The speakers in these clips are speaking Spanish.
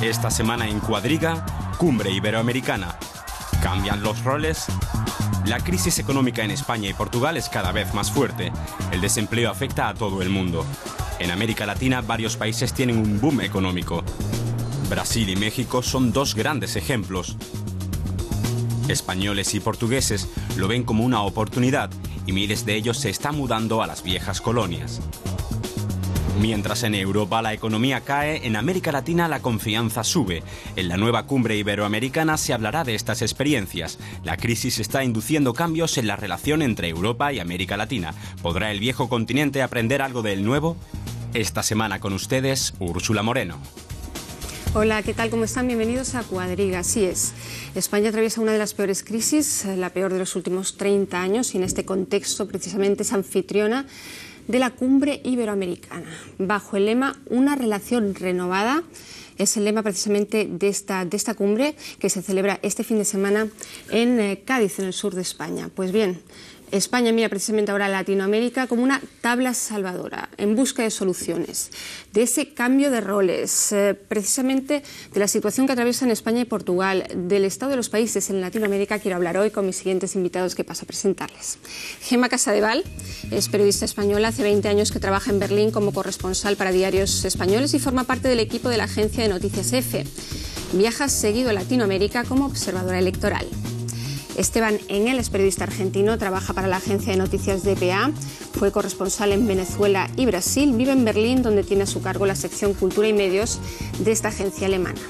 Esta semana en Cuadriga, Cumbre Iberoamericana. ¿Cambian los roles? La crisis económica en España y Portugal es cada vez más fuerte. El desempleo afecta a todo el mundo. En América Latina, varios países tienen un boom económico. Brasil y México son dos grandes ejemplos. Españoles y portugueses lo ven como una oportunidad y miles de ellos se están mudando a las viejas colonias. Mientras en Europa la economía cae, en América Latina la confianza sube. En la nueva cumbre iberoamericana se hablará de estas experiencias. La crisis está induciendo cambios en la relación entre Europa y América Latina. ¿Podrá el viejo continente aprender algo del nuevo? Esta semana con ustedes, Úrsula Moreno. Hola, ¿qué tal? ¿Cómo están? Bienvenidos a Cuadriga. Así es, España atraviesa una de las peores crisis, la peor de los últimos 30 años, y en este contexto precisamente es anfitriona de la Cumbre Iberoamericana, bajo el lema Una relación renovada. Es el lema precisamente de esta cumbre que se celebra este fin de semana en Cádiz, en el sur de España. Pues bien, España mira precisamente ahora a Latinoamérica como una tabla salvadora, en busca de soluciones, de ese cambio de roles, precisamente de la situación que atraviesan España y Portugal, del estado de los países en Latinoamérica. Quiero hablar hoy con mis siguientes invitados que paso a presentarles. Gemma Casadeval es periodista española, hace 20 años que trabaja en Berlín como corresponsal para diarios españoles y forma parte del equipo de la agencia de noticias EFE. Viaja seguido a Latinoamérica como observadora electoral. Esteban Engel es periodista argentino, trabaja para la agencia de noticias dpa, fue corresponsal en Venezuela y Brasil, vive en Berlín, donde tiene a su cargo la sección Cultura y Medios de esta agencia alemana.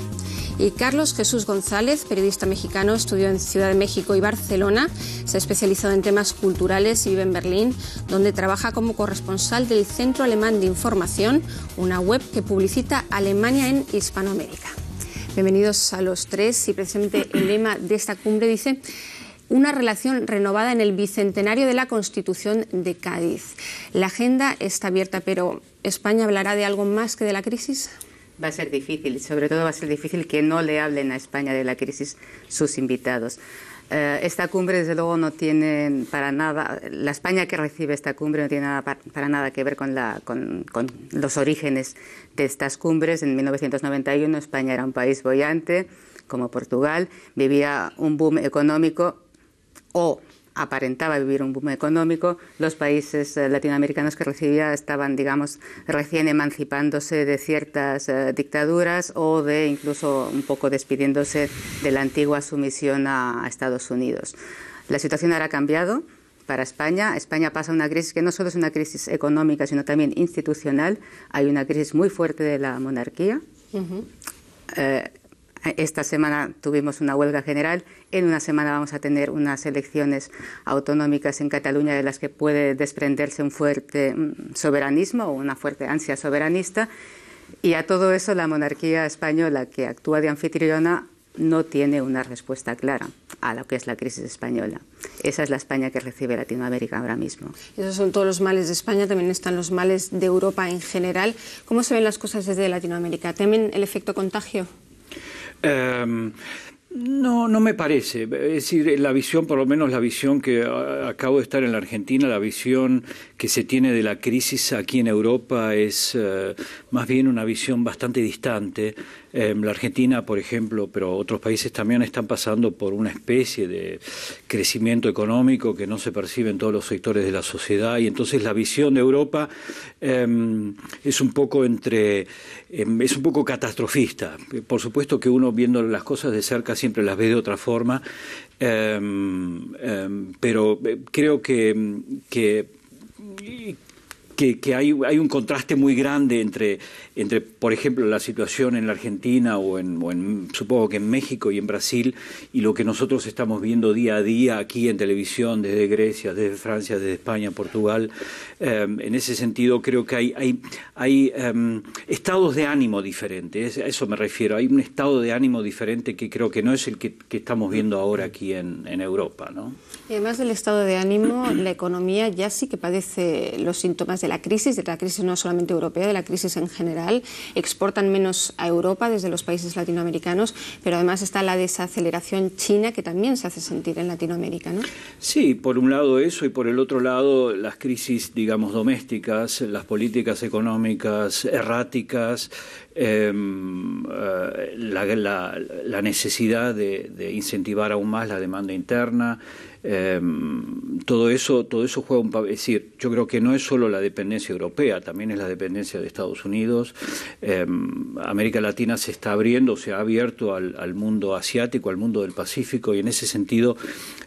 Y Carlos Jesús González, periodista mexicano, estudió en Ciudad de México y Barcelona, se ha especializado en temas culturales y vive en Berlín, donde trabaja como corresponsal del Centro Alemán de Información, una web que publicita Alemania en Hispanoamérica. Bienvenidos a los tres, y precisamente el lema de esta cumbre dice: una relación renovada en el bicentenario de la Constitución de Cádiz. La agenda está abierta, pero ¿España hablará de algo más que de la crisis? Va a ser difícil, y sobre todo va a ser difícil que no le hablen a España de la crisis sus invitados. Esta cumbre, desde luego, no tiene para nada, la España que recibe esta cumbre no tiene nada para nada que ver con los orígenes de estas cumbres. En 1991 España era un país boyante, como Portugal, vivía un boom económico, o aparentaba vivir un boom económico. Los países latinoamericanos que recibía estaban, digamos, recién emancipándose de ciertas dictaduras, o de incluso un poco despidiéndose de la antigua sumisión a Estados Unidos. La situación ahora ha cambiado para España. España pasa una crisis que no solo es una crisis económica, sino también institucional. Hay una crisis muy fuerte de la monarquía. Esta semana tuvimos una huelga general. En una semana vamos a tener unas elecciones autonómicas en Cataluña, de las que puede desprenderse un fuerte soberanismo o una fuerte ansia soberanista. Y a todo eso la monarquía española, que actúa de anfitriona, no tiene una respuesta clara a lo que es la crisis española. Esa es la España que recibe Latinoamérica ahora mismo. Esos son todos los males de España, también están los males de Europa en general. ¿Cómo se ven las cosas desde Latinoamérica? ¿Temen el efecto contagio? No me parece. Es decir, la visión, por lo menos la visión que acabo de estar en la Argentina, la visión que se tiene de la crisis aquí en Europa es más bien una visión bastante distante. La Argentina, por ejemplo, pero otros países también están pasando por una especie de crecimiento económico que no se percibe en todos los sectores de la sociedad, y entonces la visión de Europa es un poco catastrofista. Por supuesto que uno, viendo las cosas de cerca, siempre las ve de otra forma, pero creo que hay un contraste muy grande entre, por ejemplo, la situación en la Argentina o supongo que en México y en Brasil, y lo que nosotros estamos viendo día a día aquí en televisión, desde Grecia, desde Francia, desde España, Portugal. En ese sentido creo que hay estados de ánimo diferentes, a eso me refiero. Hay un estado de ánimo diferente que creo que no es el que estamos viendo ahora aquí en Europa, ¿no? Y además del estado de ánimo, la economía ya sí que padece los síntomas de la crisis no solamente europea, de la crisis en general. Exportan menos a Europa desde los países latinoamericanos, pero además está la desaceleración china, que también se hace sentir en Latinoamérica, ¿no? Sí, por un lado eso, y por el otro lado las crisis, digamos, domésticas, las políticas económicas erráticas, la necesidad de incentivar aún más la demanda interna. Todo eso juega un papel. Es decir, yo creo que no es solo la dependencia europea, también es la dependencia de Estados Unidos. América Latina se está abriendo, se ha abierto al mundo asiático, al mundo del Pacífico, y en ese sentido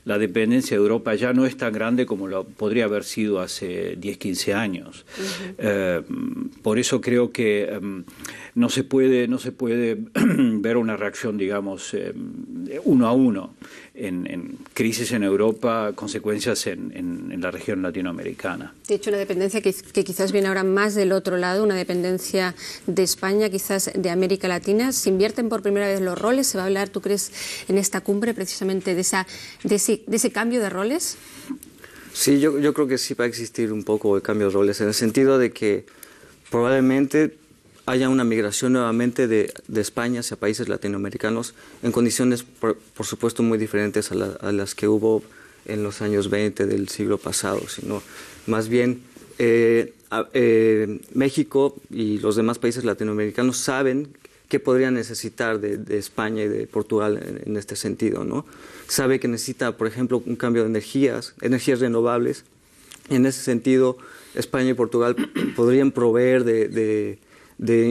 la dependencia de Europa ya no es tan grande como lo podría haber sido hace 10, 15 años. Por eso creo que no se puede ver una reacción, digamos, uno a uno en crisis en Europa, consecuencias en la región latinoamericana. De hecho, una dependencia que quizás viene ahora más del otro lado, una dependencia de España, quizás de América Latina. ¿Se invierten por primera vez los roles? ¿Se va a hablar, tú crees, en esta cumbre precisamente de ese cambio de roles? Sí, yo creo que sí va a existir un poco de cambio de roles, en el sentido de que probablemente haya una migración nuevamente de España hacia países latinoamericanos en condiciones, por supuesto, muy diferentes a las que hubo en los años 20 del siglo pasado, sino más bien México y los demás países latinoamericanos saben qué podrían necesitar de España y de Portugal en este sentido, ¿no? Sabe que necesita, por ejemplo, un cambio de energías renovables. En ese sentido, España y Portugal podrían proveer de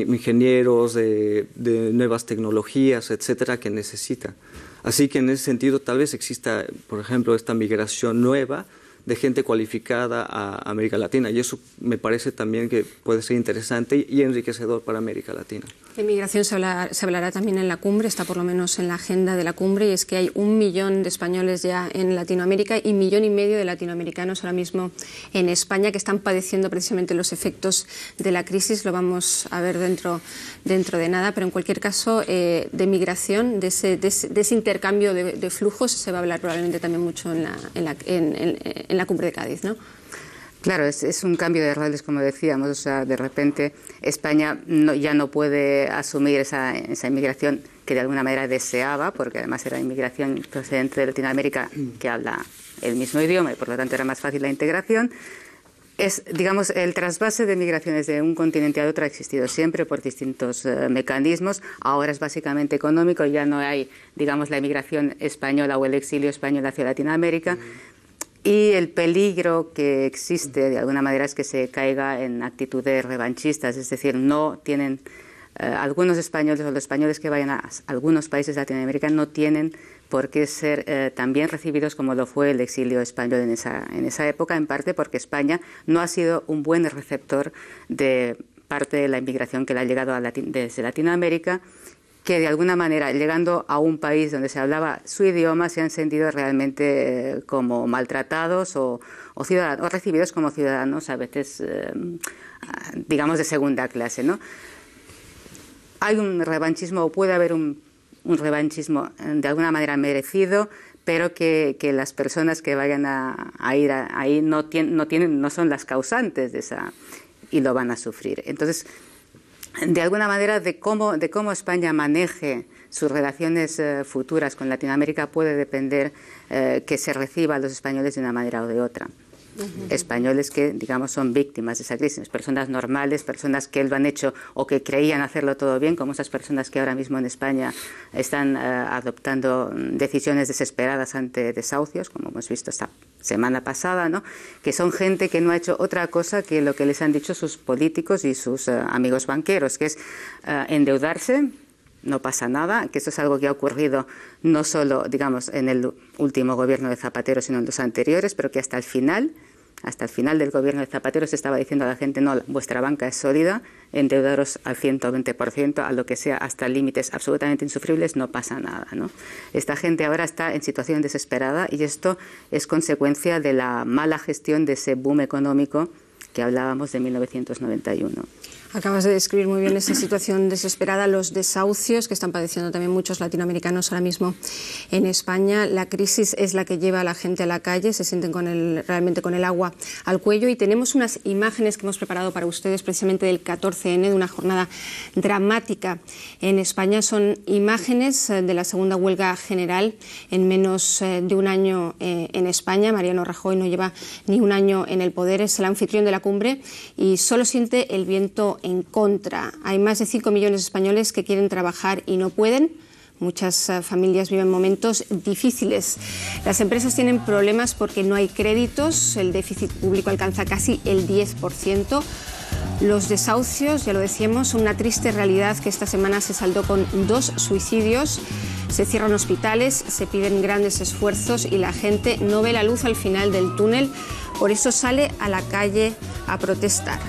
ingenieros, de nuevas tecnologías, etcétera, que necesita. Así que en ese sentido tal vez exista, por ejemplo, esta migración nueva de gente cualificada a América Latina, y eso me parece también que puede ser interesante y enriquecedor para América Latina. De migración se hablará también en la cumbre, está por lo menos en la agenda de la cumbre, y es que hay 1 millón de españoles ya en Latinoamérica y 1,5 millones de latinoamericanos ahora mismo en España que están padeciendo precisamente los efectos de la crisis. Lo vamos a ver dentro de nada, pero en cualquier caso de migración, de ese intercambio de flujos se va a hablar probablemente también mucho en la cumbre de Cádiz, ¿no? Claro, es un cambio de roles, como decíamos. O sea, de repente España ya no puede asumir esa inmigración que de alguna manera deseaba, porque además era inmigración procedente de Latinoamérica que habla el mismo idioma y por lo tanto era más fácil la integración. Digamos, el trasvase de migraciones de un continente a otro ha existido siempre por distintos mecanismos. Ahora es básicamente económico, ya no hay, digamos, la inmigración española o el exilio español hacia Latinoamérica. Y el peligro que existe, de alguna manera, es que se caiga en actitudes revanchistas, es decir, no tienen algunos españoles o los españoles que vayan a algunos países de Latinoamérica no tienen por qué ser tan bien recibidos como lo fue el exilio español en esa época, en parte porque España no ha sido un buen receptor de parte de la inmigración que le ha llegado desde Latinoamérica, que de alguna manera, llegando a un país donde se hablaba su idioma, se han sentido realmente como maltratados o recibidos como ciudadanos a veces, digamos, de segunda clase, ¿no? Hay un revanchismo, o puede haber un revanchismo de alguna manera merecido, pero que las personas que vayan a ir ahí no son las causantes de esa, y lo van a sufrir. Entonces, de alguna manera, de cómo España maneje sus relaciones futuras con Latinoamérica puede depender que se reciba a los españoles de una manera o de otra. Españoles que, digamos, son víctimas de esa crisis, personas normales, personas que lo han hecho o que creían hacerlo todo bien, como esas personas que ahora mismo en España están adoptando decisiones desesperadas ante desahucios, como hemos visto esta semana pasada, ¿no? Que son gente que no ha hecho otra cosa que lo que les han dicho sus políticos y sus amigos banqueros, que es endeudarse. No pasa nada, que eso es algo que ha ocurrido no solo, digamos, en el último gobierno de Zapatero, sino en los anteriores, pero que hasta el final del gobierno de Zapatero se estaba diciendo a la gente: no, vuestra banca es sólida, endeudaros al 120%, a lo que sea, hasta límites absolutamente insufribles, no pasa nada, ¿no? Esta gente ahora está en situación desesperada y esto es consecuencia de la mala gestión de ese boom económico que hablábamos de 1991. Acabas de describir muy bien esa situación desesperada, los desahucios que están padeciendo también muchos latinoamericanos ahora mismo en España. La crisis es la que lleva a la gente a la calle, se sienten realmente con el agua al cuello, y tenemos unas imágenes que hemos preparado para ustedes precisamente del 14N, de una jornada dramática en España. Son imágenes de la segunda huelga general en menos de un año en España. Mariano Rajoy no lleva ni un año en el poder, es el anfitrión de la cumbre y solo siente el viento votado en contra. Hay más de 5 millones de españoles que quieren trabajar y no pueden. Muchas familias viven momentos difíciles. Las empresas tienen problemas porque no hay créditos, el déficit público alcanza casi el 10%. Los desahucios, ya lo decíamos, son una triste realidad que esta semana se saldó con 2 suicidios. Se cierran hospitales, se piden grandes esfuerzos y la gente no ve la luz al final del túnel. Por eso sale a la calle a protestar.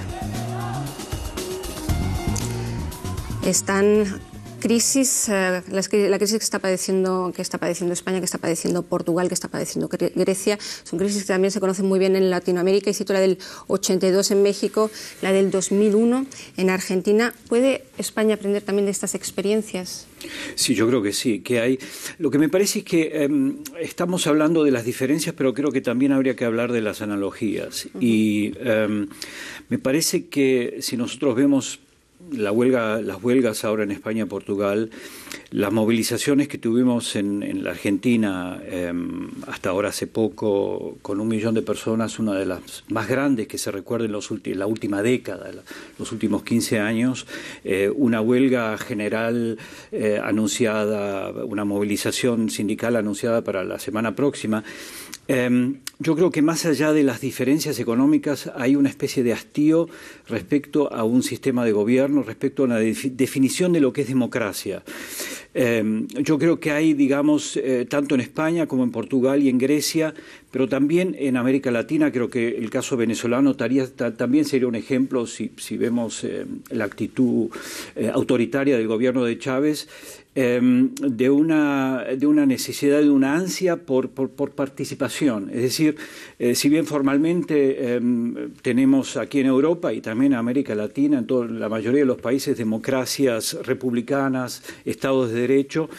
Están crisis, la crisis que está padeciendo España, que está padeciendo Portugal, que está padeciendo Grecia, son crisis que también se conocen muy bien en Latinoamérica, y cito la del 82 en México, la del 2001 en Argentina. ¿Puede España aprender también de estas experiencias? Sí, yo creo que sí, que hay. Lo que me parece es que estamos hablando de las diferencias, pero creo que también habría que hablar de las analogías. Y me parece que si nosotros vemos las huelgas ahora en España y Portugal, las movilizaciones que tuvimos en la Argentina hasta ahora hace poco, con 1 millón de personas, una de las más grandes que se recuerda en la última década, los últimos 15 años, una huelga general anunciada, una movilización sindical anunciada para la semana próxima. Yo creo que más allá de las diferencias económicas hay una especie de hastío respecto a un sistema de gobierno, respecto a una definición de lo que es democracia. Yo creo que hay, digamos, tanto en España como en Portugal y en Grecia, pero también en América Latina. Creo que el caso venezolano también sería un ejemplo si vemos la actitud autoritaria del gobierno de Chávez, de una necesidad, de una ansia por participación. Es decir, si bien formalmente tenemos aquí en Europa y también en América Latina, en la mayoría de los países, democracias republicanas, estados de derecho,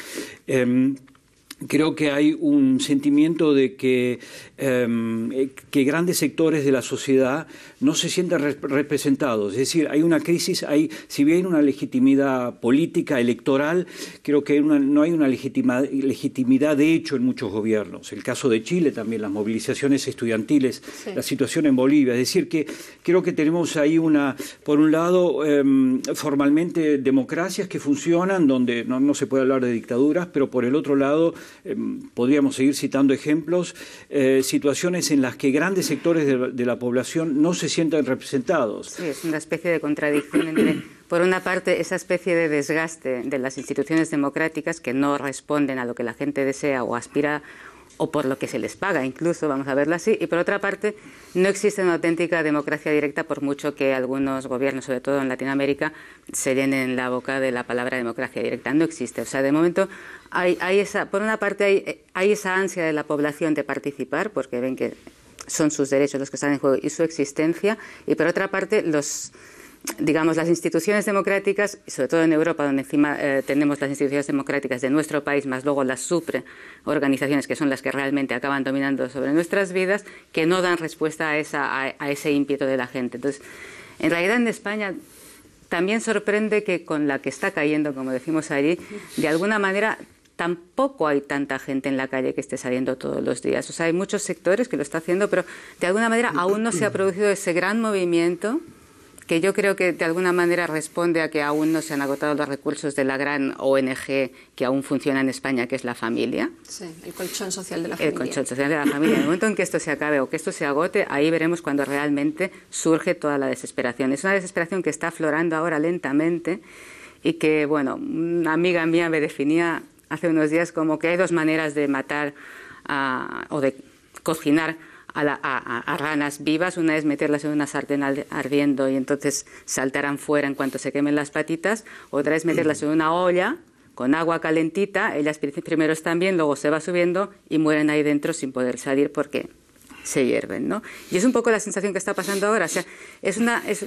creo que hay un sentimiento de que grandes sectores de la sociedad no se sienten representados. Es decir, hay una crisis, si bien hay una legitimidad política, electoral, creo que no hay una legitimidad de hecho en muchos gobiernos. El caso de Chile también, las movilizaciones estudiantiles, sí. La situación en Bolivia. Es decir, que creo que tenemos ahí por un lado, formalmente democracias que funcionan, donde no se puede hablar de dictaduras, pero por el otro lado, podríamos seguir citando ejemplos, situaciones en las que grandes sectores de la población no se sienten representados. Sí, es una especie de contradicción entre, por una parte, esa especie de desgaste de las instituciones democráticas que no responden a lo que la gente desea o aspira, o por lo que se les paga incluso, vamos a verlo así, y por otra parte, no existe una auténtica democracia directa, por mucho que algunos gobiernos, sobre todo en Latinoamérica, se llenen la boca de la palabra democracia directa. No existe. O sea, de momento, por una parte hay esa ansia de la población de participar, porque ven que son sus derechos los que están en juego y su existencia, y por otra parte, las instituciones democráticas, y sobre todo en Europa, donde encima tenemos las instituciones democráticas de nuestro país, más luego las supraorganizaciones, que son las que realmente acaban dominando sobre nuestras vidas, que no dan respuesta a ese ímpetu de la gente. Entonces, en realidad en España también sorprende que con la que está cayendo, como decimos allí, de alguna manera tampoco hay tanta gente en la calle que esté saliendo todos los días. O sea, hay muchos sectores que lo están haciendo, pero de alguna manera aún no se ha producido ese gran movimiento que yo creo que de alguna manera responde a que aún no se han agotado los recursos de la gran ONG que aún funciona en España, que es la familia. Sí, el colchón social de la familia. El colchón social de la familia. En el momento en que esto se acabe o que esto se agote, ahí veremos cuando realmente surge toda la desesperación. Es una desesperación que está aflorando ahora lentamente y que, bueno, una amiga mía me definía hace unos días como que hay 2 maneras de matar o de cocinar a ranas vivas. Una es meterlas en una sartén ardiendo y entonces saltarán fuera en cuanto se quemen las patitas. Otra es meterlas en una olla con agua calentita, ellas primero están bien, luego se va subiendo y mueren ahí dentro sin poder salir porque se hierven, ¿no? Y es un poco la sensación que está pasando ahora. O sea,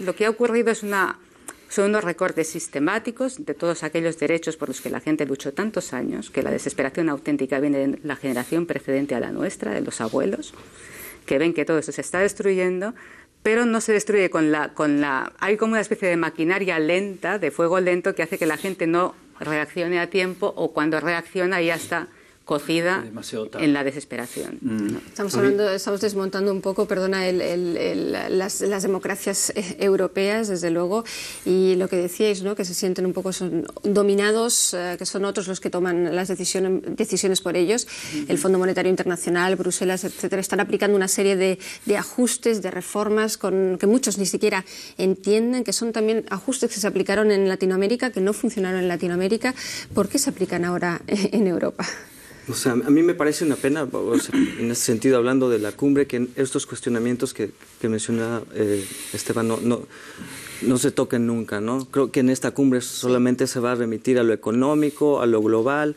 lo que ha ocurrido son unos recortes sistemáticos de todos aquellos derechos por los que la gente luchó tantos años, que la desesperación auténtica viene de la generación precedente a la nuestra, de los abuelos, que ven que todo eso se está destruyendo, pero no se destruye hay como una especie de maquinaria lenta, de fuego lento, que hace que la gente no reaccione a tiempo, o cuando reacciona ya está cocida en la desesperación. ¿no? Estamos desmontando un poco, perdona, las democracias europeas, desde luego, y lo que decíais, ¿no? Que se sienten un poco son dominados, que son otros los que toman las decisiones por ellos. El Fondo Monetario Internacional, Bruselas, etcétera, están aplicando una serie de ajustes, de reformas que muchos ni siquiera entienden, que son también ajustes que se aplicaron en Latinoamérica, que no funcionaron en Latinoamérica. ¿Por qué se aplican ahora en Europa? O sea, a mí me parece una pena, o sea, en ese sentido, hablando de la cumbre, que estos cuestionamientos que mencionaba Esteban no se toquen nunca, ¿no? Creo que en esta cumbre solamente se va a remitir a lo económico, a lo global.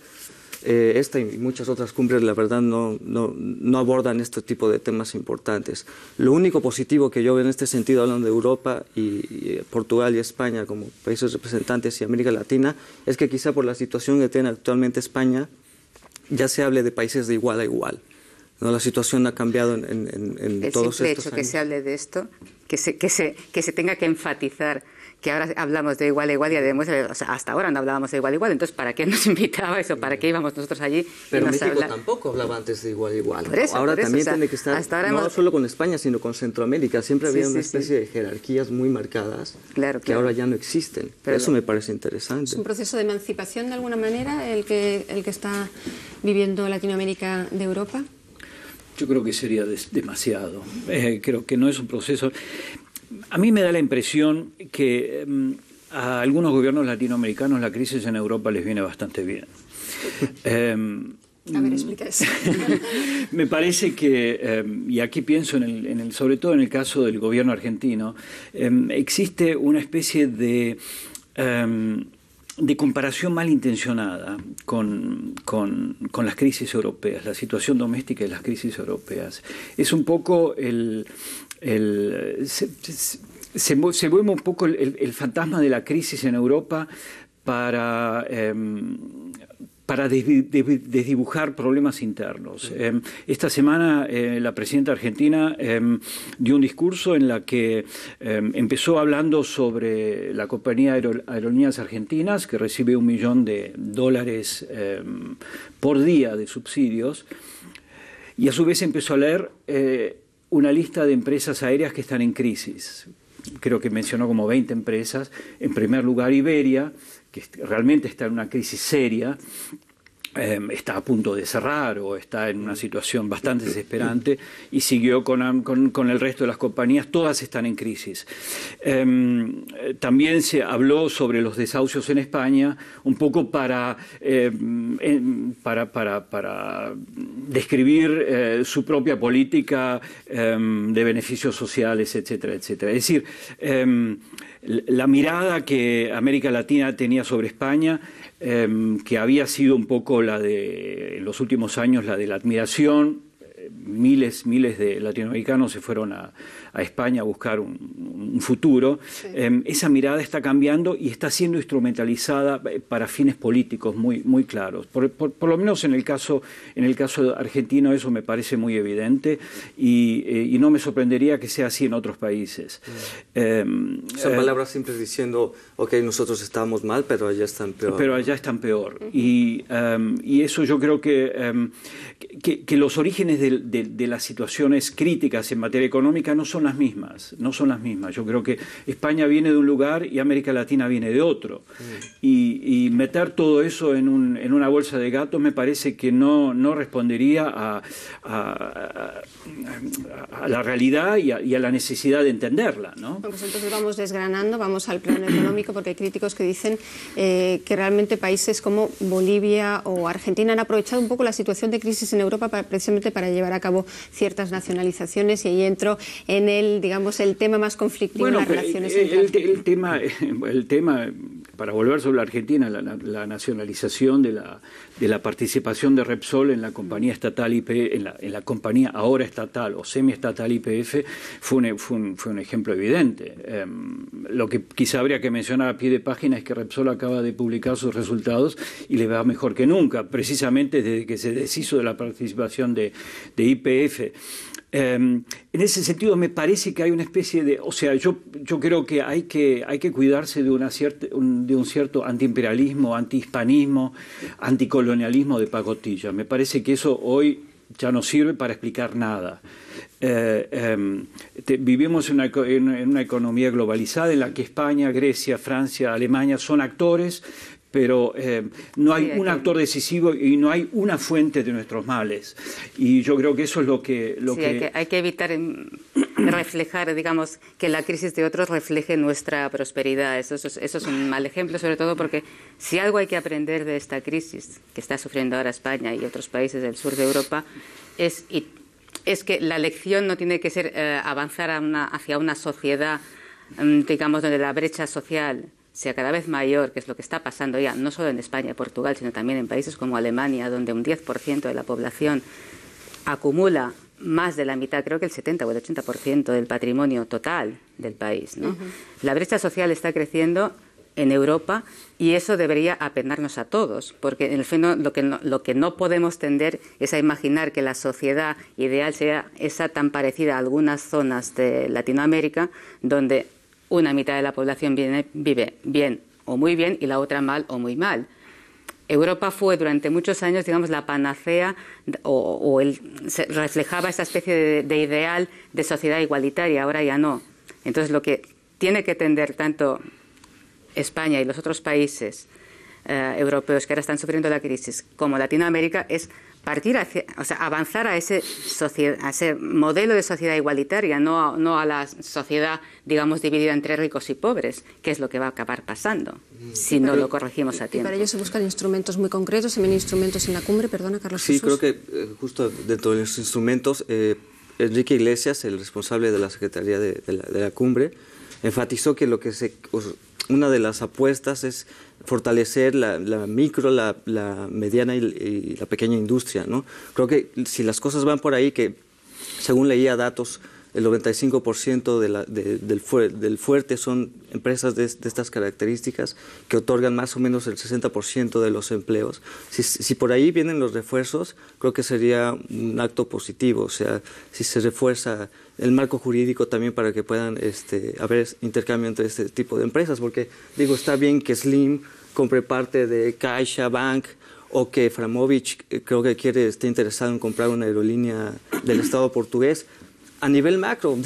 Esta y muchas otras cumbres, la verdad, no abordan este tipo de temas importantes. Lo único positivo que yo veo en este sentido, hablando de Europa y Portugal y España como países representantes y América Latina, es que quizá por la situación que tiene actualmente España, ya se hable de países de igual a igual. ¿No? La situación ha cambiado en todos estos años. El simple hecho que se hable de esto, que se tenga que enfatizar que ahora hablamos de igual a igual y además, o sea, hasta ahora no hablábamos de igual a igual, entonces ¿para qué nos invitaba eso? ¿Para qué íbamos nosotros allí? Pero México tampoco hablaba antes de igual a igual. Ahora por eso, también tiene que estar, no solo con España, sino con Centroamérica. Siempre había una especie de jerarquías muy marcadas que ahora ya no existen. Pero eso me parece interesante. ¿Es un proceso de emancipación de alguna manera el que está viviendo Latinoamérica de Europa? Yo creo que sería demasiado. Creo que no es un proceso. A mí me da la impresión que a algunos gobiernos latinoamericanos la crisis en Europa les viene bastante bien. A ver, explica eso. Me parece que, y aquí pienso sobre todo en el caso del gobierno argentino, existe una especie de comparación malintencionada con las crisis europeas, la situación doméstica y las crisis europeas. Es un poco se mueve un poco el fantasma de la crisis en Europa para desdibujar problemas internos. Esta semana la presidenta argentina dio un discurso en la que empezó hablando sobre la compañía Aerolíneas Argentinas, que recibe $1 millón por día de subsidios, y a su vez empezó a leer una lista de empresas aéreas que están en crisis. Creo que mencionó como 20 empresas. En primer lugar, Iberia, que realmente está en una crisis seria, está a punto de cerrar o está en una situación bastante desesperante, y siguió con el resto de las compañías. Todas están en crisis. También se habló sobre los desahucios en España, un poco para describir su propia política de beneficios sociales, etcétera, etcétera. Es decir, la mirada que América Latina tenía sobre España, que había sido un poco en los últimos años, la de la admiración. Miles de latinoamericanos se fueron a España a buscar un futuro. Sí. Esa mirada está cambiando y está siendo instrumentalizada para fines políticos muy claros. Por lo menos en el caso argentino eso me parece muy evidente, y no me sorprendería que sea así en otros países. Son palabras simples diciendo, ok, nosotros estábamos mal, pero allá están peor. Pero allá están peor. Y eso yo creo que los orígenes de las situaciones críticas en materia económica no son las mismas. Yo creo que España viene de un lugar y América Latina viene de otro. Y meter todo eso en una bolsa de gatos me parece que no respondería a la realidad y a la necesidad de entenderla, ¿no? Pues entonces vamos desgranando, vamos al plano económico, porque hay críticos que dicen que realmente países como Bolivia o Argentina han aprovechado un poco la situación de crisis en Europa precisamente para llevar a cabo ciertas nacionalizaciones, y ahí entro en el tema más conflictivo, las relaciones entre el tema, para volver sobre la Argentina, la nacionalización de la participación de Repsol en la compañía estatal en la compañía ahora estatal o semiestatal YPF fue un ejemplo evidente. Lo que quizá habría que mencionar a pie de página es que Repsol acaba de publicar sus resultados y le va mejor que nunca, precisamente desde que se deshizo de la participación de YPF. En ese sentido me parece que hay una especie de, o sea, yo creo que hay que cuidarse de un cierto antiimperialismo, antihispanismo, anticolonialismo de pacotilla. Me parece que eso hoy ya no sirve para explicar nada. Vivimos en una economía globalizada en la que España, Grecia, Francia, Alemania son actores, pero no hay un actor decisivo y no hay una fuente de nuestros males. Y yo creo que eso es lo que... Hay que evitar reflejar, digamos, que la crisis de otros refleje nuestra prosperidad. Eso es un mal ejemplo, sobre todo porque si algo hay que aprender de esta crisis que está sufriendo ahora España y otros países del sur de Europa es que la lección no tiene que ser avanzar hacia una sociedad, digamos, donde la brecha social sea cada vez mayor, que es lo que está pasando ya, no solo en España y Portugal, sino también en países como Alemania, donde un 10% de la población acumula más de la mitad, creo que el 70 o el 80% del patrimonio total del país, ¿no? La brecha social está creciendo en Europa y eso debería apenarnos a todos, porque en el fondo lo que no podemos tender es a imaginar que la sociedad ideal sea esa tan parecida a algunas zonas de Latinoamérica, donde una mitad de la población vive bien o muy bien y la otra mal o muy mal. Europa fue durante muchos años, digamos, la panacea se reflejaba esa especie de ideal de sociedad igualitaria, ahora ya no. Entonces lo que tiene que tender tanto España y los otros países europeos que ahora están sufriendo la crisis como Latinoamérica es avanzar a ese modelo de sociedad igualitaria, no a la sociedad, digamos, dividida entre ricos y pobres, que es lo que va a acabar pasando si no lo corregimos a tiempo. Y para ello se buscan instrumentos muy concretos, se ven instrumentos en la cumbre, perdona, Carlos Sí, Jesús. creo que justo dentro de los instrumentos, Enrique Iglesias, el responsable de la Secretaría de la cumbre, enfatizó que una de las apuestas es fortalecer la micro, la mediana y la pequeña industria, ¿no? Creo que si las cosas van por ahí, que según leía datos, el 95% del fuerte son empresas de estas características que otorgan más o menos el 60% de los empleos. Si por ahí vienen los refuerzos, creo que sería un acto positivo. O sea, si se refuerza el marco jurídico también para que puedan haber intercambio entre este tipo de empresas, porque digo, está bien que Slim compre parte de CaixaBank o que Framovich creo que está interesado en comprar una aerolínea del Estado portugués a nivel macro,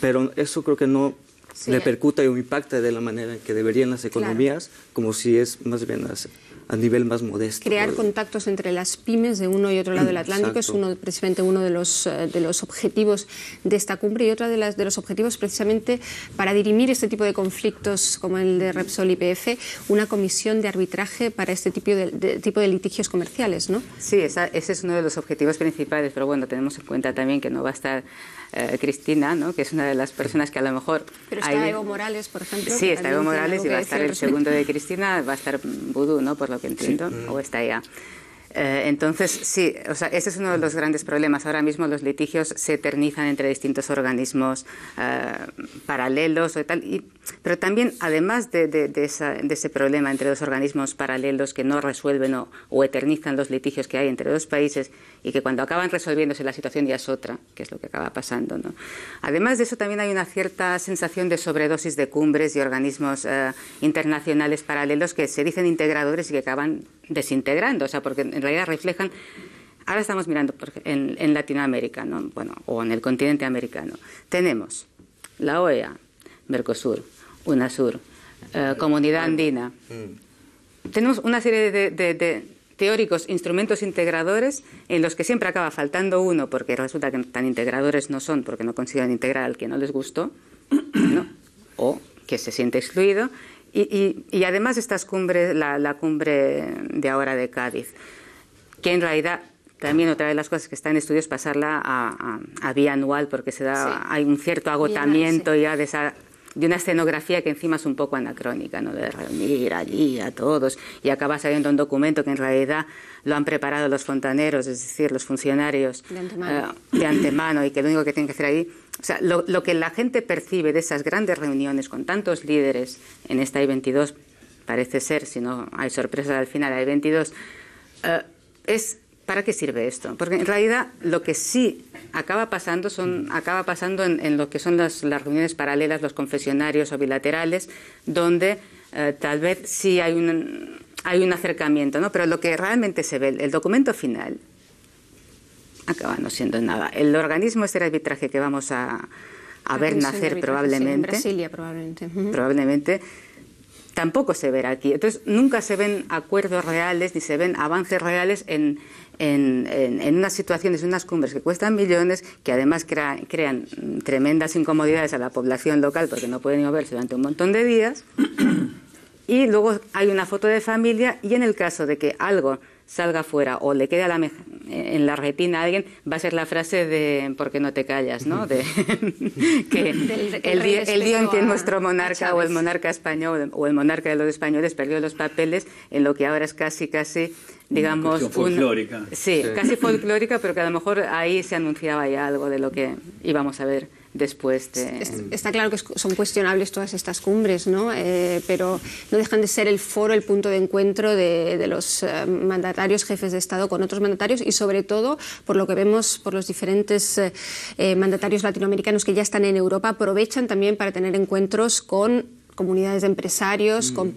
pero eso creo que no repercute o impacta de la manera en que deberían las economías, como si es más bien a nivel más modesto. Crear contactos entre las pymes de uno y otro lado del Atlántico es precisamente uno de los objetivos de esta cumbre, y otro de los objetivos precisamente para dirimir este tipo de conflictos como el de Repsol y YPF, una comisión de arbitraje para este tipo de litigios comerciales, ¿no? Sí, ese es uno de los objetivos principales, pero bueno, tenemos en cuenta también que no va a estar Cristina, ¿no? Que es una de las personas que a lo mejor... Pero está Evo Morales, por ejemplo. Sí, está Evo Morales y va a estar el segundo de Cristina, va a estar Vudú, ¿no? Por lo que entiendo, o está ya. Entonces, sí, o sea, ese es uno de los grandes problemas. Ahora mismo los litigios se eternizan entre distintos organismos paralelos o tal, pero también, además de ese problema entre dos organismos paralelos que no resuelven o eternizan los litigios que hay entre dos países y que cuando acaban resolviéndose la situación ya es otra, que es lo que acaba pasando, ¿no? Además de eso, también hay una cierta sensación de sobredosis de cumbres y organismos internacionales paralelos que se dicen integradores y que acaban desintegrando, o sea, porque en realidad reflejan... Ahora estamos mirando en Latinoamérica, ¿no? Bueno, o en el continente americano. Tenemos la OEA, Mercosur, UNASUR, Comunidad Andina. Tenemos una serie de teóricos instrumentos integradores en los que siempre acaba faltando uno, porque resulta que tan integradores no son, porque no consiguen integrar al que no les gustó, ¿no? O que se siente excluido. Y además estas cumbres, la cumbre de ahora de Cádiz, que en realidad también otra de las cosas que está en estudio es pasarla a vía anual, porque hay un cierto agotamiento ya de una escenografía que encima es un poco anacrónica, ¿no? De reunir allí a todos y acaba saliendo un documento que en realidad lo han preparado los fontaneros, es decir, los funcionarios de antemano, y que lo único que tienen que hacer ahí... O sea, lo que la gente percibe de esas grandes reuniones con tantos líderes, en esta hay 22, parece ser, si no hay sorpresas al final, hay 22, es ¿para qué sirve esto? Porque en realidad lo que sí acaba pasando en lo que son las reuniones paralelas, los confesionarios o bilaterales, donde tal vez sí hay un acercamiento, ¿no? Pero lo que realmente se ve, el documento final, acaba no siendo nada. El organismo de arbitraje que vamos a ver nacer probablemente, en Brasilia probablemente, tampoco se verá aquí. Entonces, nunca se ven acuerdos reales ni se ven avances reales en unas situaciones, en unas cumbres que cuestan millones, que además crean tremendas incomodidades a la población local porque no pueden moverse durante un montón de días. Y luego hay una foto de familia y en el caso de que algo salga fuera o le quede en la retina a alguien, va a ser la frase de ¿por qué no te callas?, ¿no? De que el día en que nuestro monarca o el monarca español o el monarca de los españoles perdió los papeles en lo que ahora es casi digamos folclórica. Sí, casi folclórica, pero que a lo mejor ahí se anunciaba ya algo de lo que íbamos a ver después de... Está claro que son cuestionables todas estas cumbres, ¿no? Pero no dejan de ser el foro, el punto de encuentro de los mandatarios, jefes de Estado con otros mandatarios y sobre todo, por lo que vemos por los diferentes mandatarios latinoamericanos que ya están en Europa, aprovechan también para tener encuentros con comunidades de empresarios, con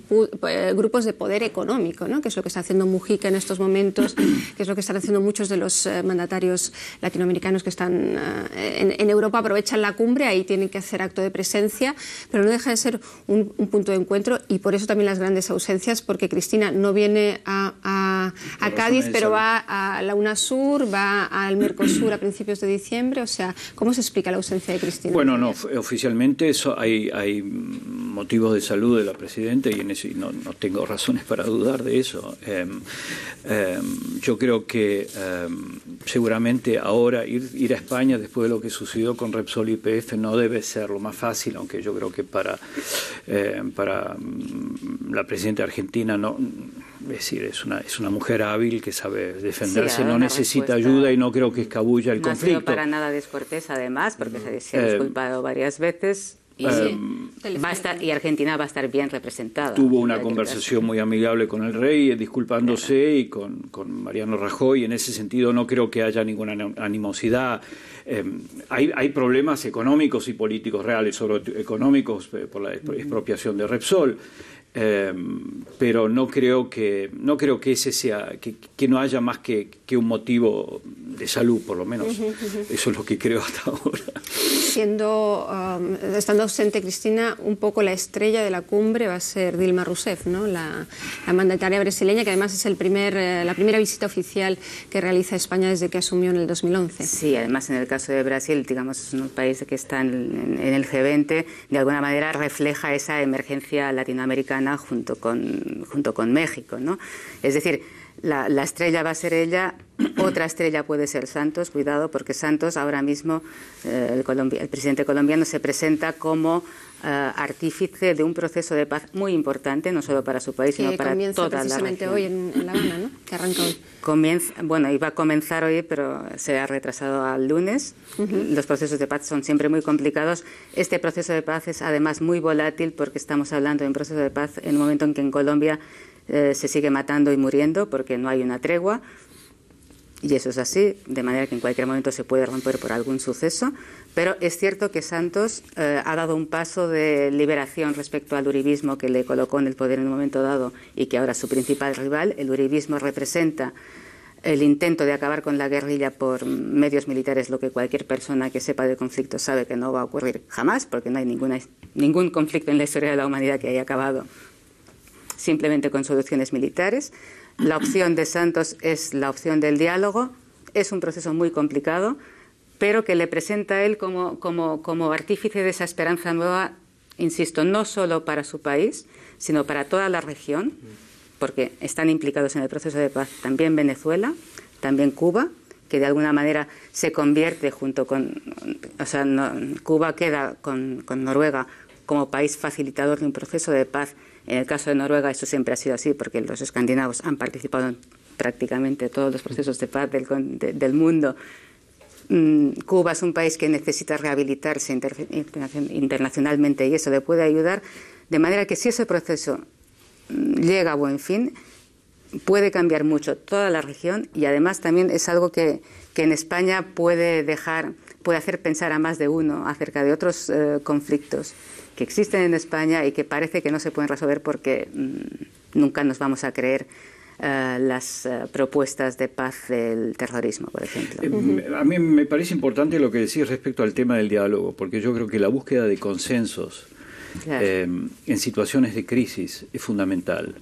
grupos de poder económico, ¿no? Que es lo que está haciendo Mujica en estos momentos, que es lo que están haciendo muchos de los mandatarios latinoamericanos que están en Europa, aprovechan la cumbre, ahí tienen que hacer acto de presencia, pero no deja de ser un punto de encuentro y por eso también las grandes ausencias, porque Cristina no viene a Cádiz, pero va a la UNASUR, va al Mercosur a principios de diciembre, o sea, ¿cómo se explica la ausencia de Cristina? Bueno, no, oficialmente eso hay motivos de salud de la presidenta y no tengo razones para dudar de eso. Yo creo que seguramente ahora ir a España después de lo que sucedió con Repsol y YPF no debe ser lo más fácil, aunque yo creo que para la presidenta argentina no, es decir, es una mujer hábil que sabe defenderse, sí, no necesita ayuda y no creo que escabulla el conflicto. No ha sido para nada descortés además, porque se ha disculpado varias veces. Y, y Argentina va a estar bien representada. Tuvo una conversación muy amigable con el rey, disculpándose, y con Mariano Rajoy. En ese sentido no creo que haya ninguna animosidad. Hay problemas económicos y políticos reales, sobre todo económicos por la expropiación de Repsol. Pero no creo que ese sea, que no haya más que un motivo de salud, por lo menos. Eso es lo que creo hasta ahora. Estando ausente Cristina, un poco la estrella de la cumbre va a ser Dilma Rousseff, ¿no? La mandataria brasileña, que además es la primera visita oficial que realiza España desde que asumió en el 2011. Sí, además en el caso de Brasil, digamos, es un país que está en el G20, de alguna manera refleja esa emergencia latinoamericana junto con México, ¿no? Es decir, la estrella va a ser ella, otra estrella puede ser Santos, cuidado, porque Santos ahora mismo, el presidente colombiano, se presenta como artífice de un proceso de paz muy importante, no solo para su país, sino para toda la región. Precisamente hoy en La Habana, ¿no? Que arranca hoy. Iba a comenzar hoy, pero se ha retrasado al lunes. Los procesos de paz son siempre muy complicados. Este proceso de paz es además muy volátil porque estamos hablando de un proceso de paz en un momento en que en Colombia se sigue matando y muriendo porque no hay una tregua. Y eso es así, de manera que en cualquier momento se puede romper por algún suceso. Pero es cierto que Santos ha dado un paso de liberación respecto al uribismo que le colocó en el poder en un momento dado y que ahora es su principal rival. El uribismo representa el intento de acabar con la guerrilla por medios militares, lo que cualquier persona que sepa del conflicto sabe que no va a ocurrir jamás, porque no hay ningún conflicto en la historia de la humanidad que haya acabado simplemente con soluciones militares. La opción de Santos es la opción del diálogo. Es un proceso muy complicado, pero que le presenta a él como artífice de esa esperanza nueva, insisto, no solo para su país, sino para toda la región, porque están implicados en el proceso de paz también Venezuela, también Cuba, que de alguna manera se convierte junto con... O sea, Cuba queda con Noruega como país facilitador de un proceso de paz. En el caso de Noruega eso siempre ha sido así, porque los escandinavos han participado en prácticamente todos los procesos de paz del mundo. Cuba es un país que necesita rehabilitarse internacionalmente y eso le puede ayudar, de manera que si ese proceso llega a buen fin, puede cambiar mucho toda la región y además también es algo que en España puede hacer pensar a más de uno acerca de otros conflictos que existen en España y que parece que no se pueden resolver porque nunca nos vamos a creer las propuestas de paz del terrorismo, por ejemplo. A mí me parece importante lo que decís respecto al tema del diálogo, porque yo creo que la búsqueda de consensos en situaciones de crisis es fundamental.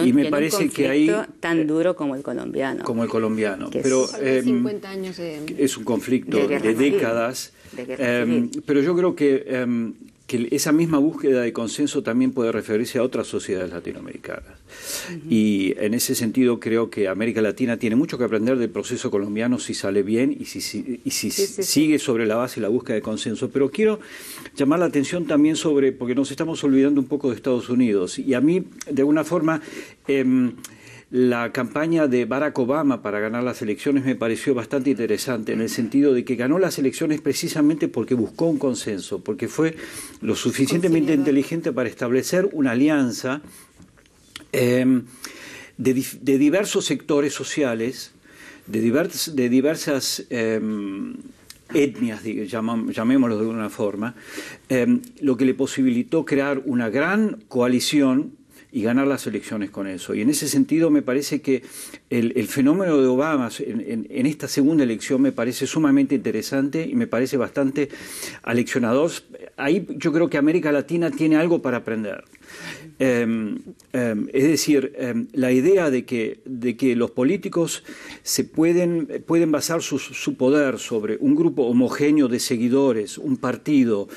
Y me parece que hay tan duro como el colombiano. Como el colombiano. Pero 50 años es un conflicto de décadas. Pero yo creo que esa misma búsqueda de consenso también puede referirse a otras sociedades latinoamericanas. Y en ese sentido creo que América Latina tiene mucho que aprender del proceso colombiano si sale bien y si sigue sobre la base de la búsqueda de consenso. Pero quiero llamar la atención también porque nos estamos olvidando un poco de Estados Unidos. Y a mí, de alguna forma, la campaña de Barack Obama para ganar las elecciones me pareció bastante interesante, en el sentido de que ganó las elecciones precisamente porque buscó un consenso, porque fue lo suficientemente inteligente para establecer una alianza de diversos sectores sociales, de diversas etnias, llamémoslo de alguna forma, lo que le posibilitó crear una gran coalición y ganar las elecciones con eso. Y en ese sentido me parece que el fenómeno de Obama en esta segunda elección me parece sumamente interesante y me parece bastante aleccionador. Ahí yo creo que América Latina tiene algo para aprender. Es decir, la idea de que los políticos pueden basar su poder sobre un grupo homogéneo de seguidores, un partido,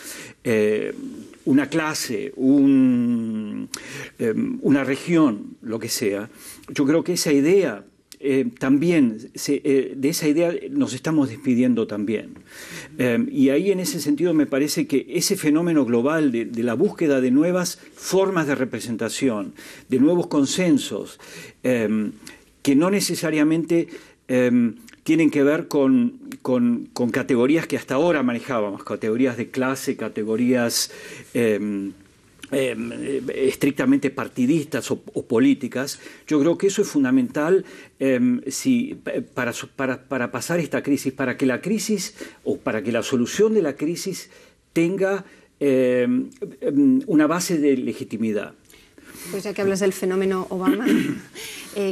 una clase, una región, lo que sea. Yo creo que esa idea también, de esa idea nos estamos despidiendo también. Y ahí en ese sentido me parece que ese fenómeno global de la búsqueda de nuevas formas de representación, de nuevos consensos, que no necesariamente tienen que ver con categorías que hasta ahora manejábamos, categorías de clase, categorías estrictamente partidistas o políticas. Yo creo que eso es fundamental para pasar esta crisis, para que la crisis o para que la solución de la crisis tenga una base de legitimidad. Pues ya que hablas del fenómeno Obama,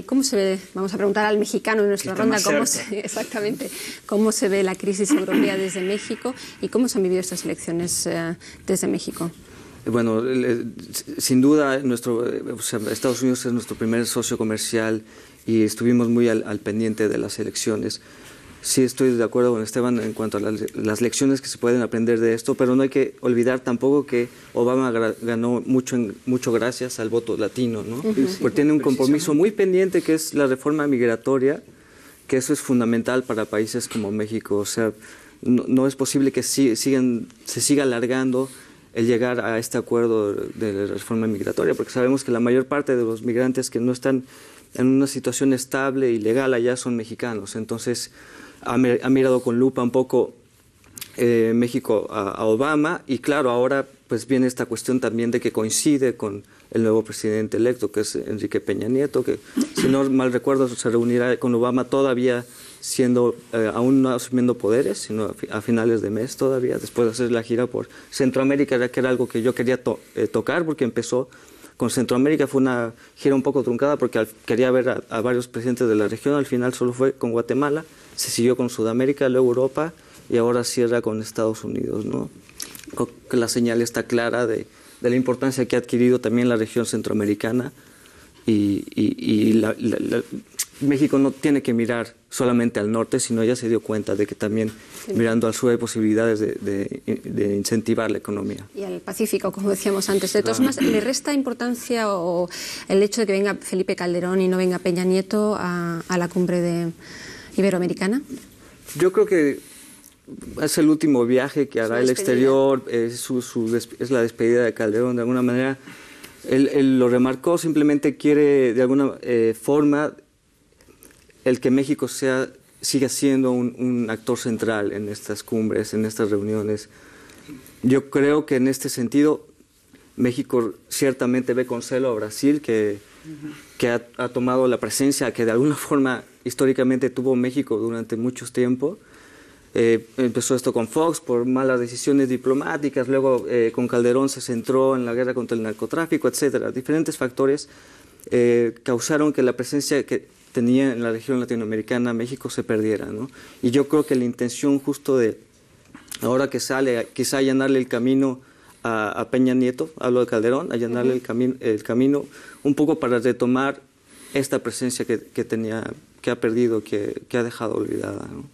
¿cómo se ve? Vamos a preguntar al mexicano en nuestra ronda cómo se ve la crisis europea desde México y cómo se han vivido estas elecciones desde México. Bueno, sin duda Estados Unidos es nuestro primer socio comercial y estuvimos muy al pendiente de las elecciones. Sí estoy de acuerdo con Esteban en cuanto a las lecciones que se pueden aprender de esto, pero no hay que olvidar tampoco que Obama ganó mucho gracias al voto latino, ¿no? Porque tiene un compromiso muy pendiente que es la reforma migratoria, que eso es fundamental para países como México. O sea, no es posible que se siga alargando el llegar a este acuerdo de la reforma migratoria, porque sabemos que la mayor parte de los migrantes que no están en una situación estable y legal allá son mexicanos. Entonces ha mirado con lupa un poco México a Obama, y claro, ahora pues viene esta cuestión también de que coincide con el nuevo presidente electo, que es Enrique Peña Nieto, que si no mal recuerdo se reunirá con Obama todavía aún no asumiendo poderes, sino a finales de mes todavía, después de hacer la gira por Centroamérica, que era algo que yo quería tocar, porque empezó con Centroamérica, fue una gira un poco truncada porque quería ver a varios presidentes de la región, al final solo fue con Guatemala, se siguió con Sudamérica, luego Europa y ahora cierra con Estados Unidos, ¿no? Que la señal está clara de la importancia que ha adquirido también la región centroamericana y México no tiene que mirar solamente al norte, sino ya se dio cuenta de que también mirando al sur hay posibilidades de incentivar la economía. Y al Pacífico, como decíamos antes. De todas formas, ¿le resta importancia o el hecho de que venga Felipe Calderón y no venga Peña Nieto a la cumbre iberoamericana? Yo creo que es el último viaje que hará el exterior, es la despedida de Calderón de alguna manera. Él lo remarcó, simplemente quiere de alguna forma el que México siga siendo un actor central en estas cumbres, en estas reuniones. Yo creo que en este sentido México ciertamente ve con celo a Brasil, que que ha tomado la presencia que de alguna forma históricamente tuvo México durante mucho tiempo. Empezó esto con Fox por malas decisiones diplomáticas, luego con Calderón se centró en la guerra contra el narcotráfico, etcétera. Diferentes factores causaron que la presencia que tenía en la región latinoamericana México se perdiera, ¿no? Y yo creo que la intención justo de ahora que sale, quizá allanarle el camino a Peña Nieto, hablo de Calderón, allanarle el camino un poco para retomar esta presencia que tenía, que ha perdido, que ha dejado olvidada, ¿no?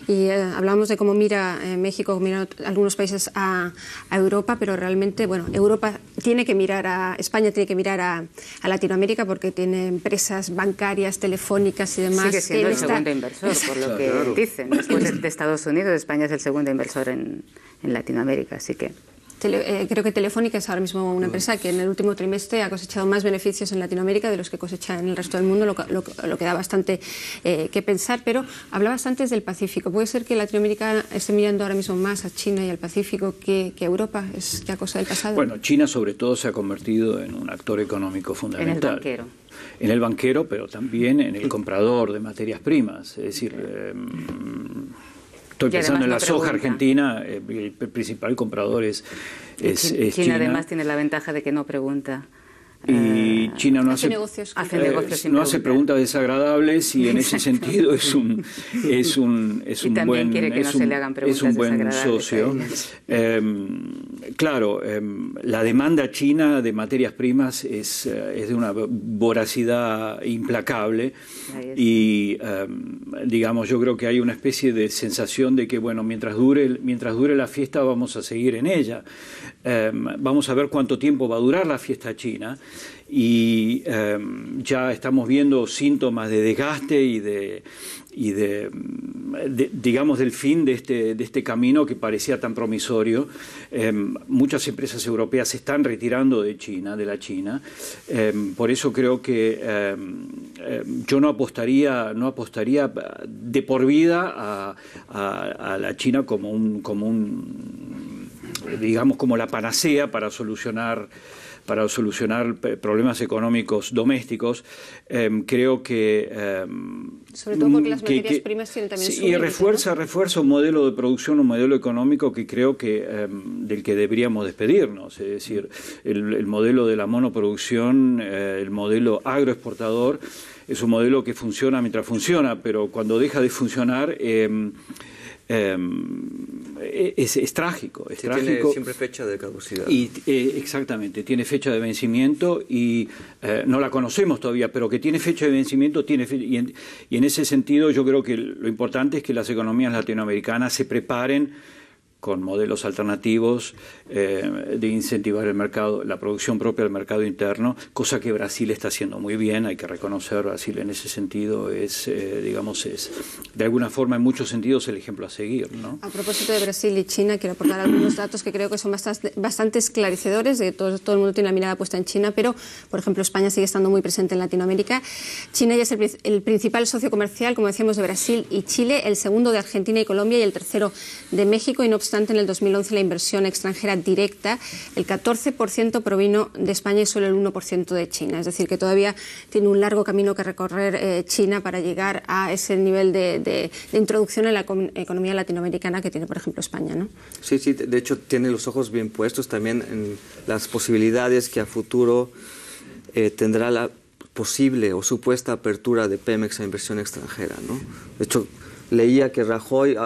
Y hablamos de cómo mira México, cómo mira algunos países a Europa, pero realmente, bueno, Europa tiene que mirar España tiene que mirar a Latinoamérica porque tiene empresas bancarias, telefónicas y demás. Sigue siendo el segundo inversor, por lo que dicen. Después de Estados Unidos, España es el segundo inversor en Latinoamérica, así que... creo que Telefónica es ahora mismo una empresa que en el último trimestre ha cosechado más beneficios en Latinoamérica de los que cosecha en el resto del mundo, lo que da bastante que pensar. Pero hablabas antes del Pacífico. ¿Puede ser que Latinoamérica esté mirando ahora mismo más a China y al Pacífico que Europa? ¿Es ya cosa del pasado? Bueno, China sobre todo se ha convertido en un actor económico fundamental. En el banquero. En el banquero, pero también en el comprador de materias primas. Es decir... Estoy pensando en la soja argentina, el principal comprador es China. China además tiene la ventaja de que no pregunta. Y China no hace negocios no hace preguntas desagradables y en ese sentido es un buen socio. Claro, la demanda china de materias primas es de una voracidad implacable y digamos, yo creo que hay una especie de sensación de que bueno, mientras dure la fiesta vamos a seguir en ella. Vamos a ver cuánto tiempo va a durar la fiesta china y ya estamos viendo síntomas de desgaste y de digamos del fin de este camino que parecía tan promisorio. Muchas empresas europeas se están retirando de la China. Por eso creo que yo no apostaría de por vida a la China como digamos como la panacea para solucionar problemas económicos domésticos. Creo que sobre todo porque las materias primas tienen también su límite, refuerza un modelo de producción, un modelo económico que creo que del que deberíamos despedirnos, es decir, el modelo de la monoproducción, el modelo agroexportador es un modelo que funciona mientras funciona, pero cuando deja de funcionar es trágico. Es trágico. Tiene siempre fecha de caducidad. Y, exactamente, tiene fecha de vencimiento y no la conocemos todavía, pero que tiene fecha de vencimiento, y en ese sentido yo creo que lo importante es que las economías latinoamericanas se preparen con modelos alternativos de incentivar el mercado, la producción propia del mercado interno, cosa que Brasil está haciendo muy bien. Hay que reconocer, Brasil en ese sentido es de alguna forma en muchos sentidos el ejemplo a seguir, ¿no? A propósito de Brasil y China, quiero aportar algunos datos que creo que son bastante esclarecedores. Todo el mundo tiene la mirada puesta en China, pero por ejemplo España sigue estando muy presente en Latinoamérica. China ya es el principal socio comercial, como decíamos, de Brasil y Chile, el segundo de Argentina y Colombia y el tercero de México, y no obstante en el 2011 la inversión extranjera directa, el 14% provino de España y solo el 1% de China. Es decir, que todavía tiene un largo camino que recorrer China para llegar a ese nivel de introducción en la economía latinoamericana que tiene, por ejemplo, España, ¿no? Sí, de hecho tiene los ojos bien puestos también en las posibilidades que a futuro tendrá la posible o supuesta apertura de Pemex a inversión extranjera, ¿no? De hecho, leía que Rajoy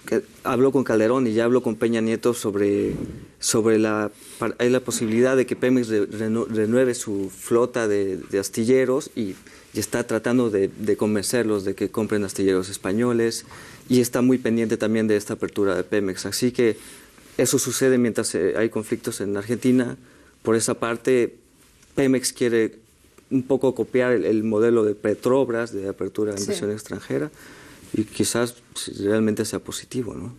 que habló con Calderón y ya habló con Peña Nieto sobre la posibilidad de que Pemex renueve su flota de astilleros y está tratando de convencerlos de que compren astilleros españoles, y está muy pendiente también de esta apertura de Pemex. Así que eso sucede mientras hay conflictos en Argentina. Por esa parte, Pemex quiere un poco copiar el modelo de Petrobras de apertura de inversión extranjera, y quizás realmente sea positivo, ¿no?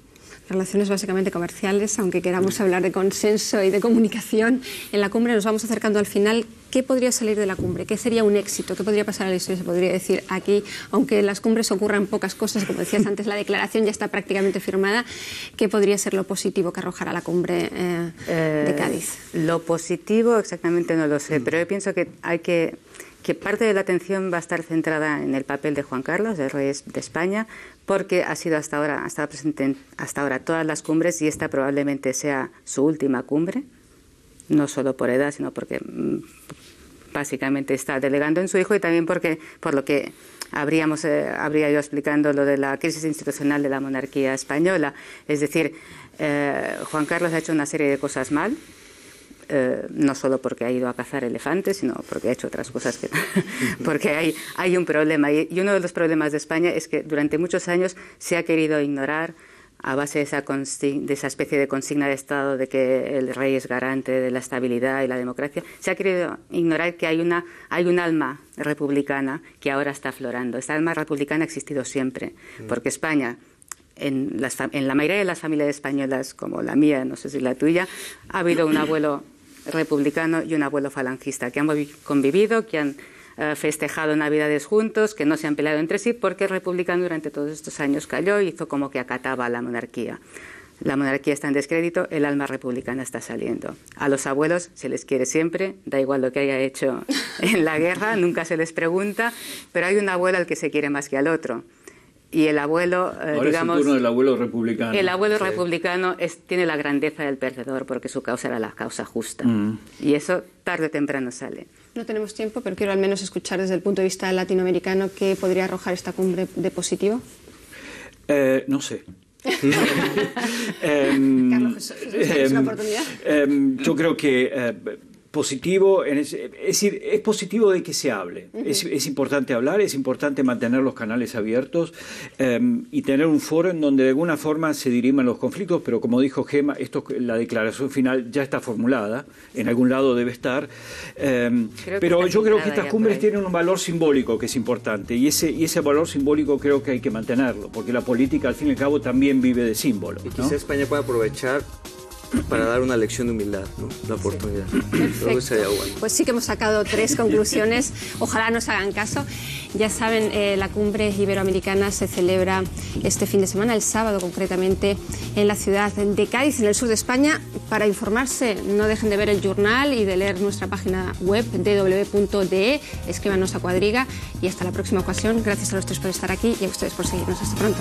Relaciones básicamente comerciales, aunque queramos hablar de consenso y de comunicación. En la cumbre nos vamos acercando al final. ¿Qué podría salir de la cumbre? ¿Qué sería un éxito? ¿Qué podría pasar a la historia? Se podría decir aquí, aunque en las cumbres ocurran pocas cosas, como decías antes, la declaración ya está prácticamente firmada. ¿Qué podría ser lo positivo que arrojara la cumbre de Cádiz? Lo positivo exactamente no lo sé, pero yo pienso que que parte de la atención va a estar centrada en el papel de Juan Carlos, del rey de España, porque ha sido hasta ahora, ha estado presente hasta ahora todas las cumbres y esta probablemente sea su última cumbre, no solo por edad, sino porque básicamente está delegando en su hijo y también porque, por lo que habría ido explicando lo de la crisis institucional de la monarquía española. Es decir, Juan Carlos ha hecho una serie de cosas mal, no solo porque ha ido a cazar elefantes, sino porque ha hecho otras cosas, porque hay un problema. Y uno de los problemas de España es que durante muchos años se ha querido ignorar, a base de esa especie de consigna de Estado de que el rey es garante de la estabilidad y la democracia, se ha querido ignorar que hay un alma republicana que ahora está aflorando. Esta alma republicana ha existido siempre, porque España, en la mayoría de las familias españolas, como la mía, no sé si la tuya, ha habido un abuelo republicano y un abuelo falangista que han convivido, que han festejado Navidades juntos, que no se han peleado entre sí, porque el republicano durante todos estos años cayó y hizo como que acataba a la monarquía. La monarquía está en descrédito, el alma republicana está saliendo. A los abuelos se les quiere siempre, da igual lo que haya hecho en la guerra, nunca se les pregunta, pero hay un abuelo al que se quiere más que al otro. Y el abuelo, ahora digamos... es el turno del abuelo republicano. El abuelo republicano tiene la grandeza del perdedor, porque su causa era la causa justa. Y eso tarde o temprano sale. No tenemos tiempo, pero quiero al menos escuchar desde el punto de vista latinoamericano qué podría arrojar esta cumbre de positivo. No sé. Carlos, ¿es una oportunidad? Yo creo que positivo, es decir, es positivo de que se hable. Es importante hablar, es importante mantener los canales abiertos y tener un foro en donde de alguna forma se diriman los conflictos, pero como dijo Gema, la declaración final ya está formulada, en algún lado debe estar, pero yo creo que estas cumbres tienen un valor simbólico que es importante y ese valor simbólico creo que hay que mantenerlo, porque la política al fin y al cabo también vive de símbolos, ¿no? Y quizá España pueda aprovechar para dar una lección de humildad, ¿no? La oportunidad. Perfecto. Sería bueno. Pues sí que hemos sacado 3 conclusiones. Ojalá nos hagan caso. Ya saben, la cumbre iberoamericana se celebra este fin de semana, el sábado concretamente, en la ciudad de Cádiz, en el sur de España. Para informarse, no dejen de ver el Journal y de leer nuestra página web dw.de. Escríbanos a Cuadriga y hasta la próxima ocasión. Gracias a los 3 por estar aquí y a ustedes por seguirnos. Hasta pronto.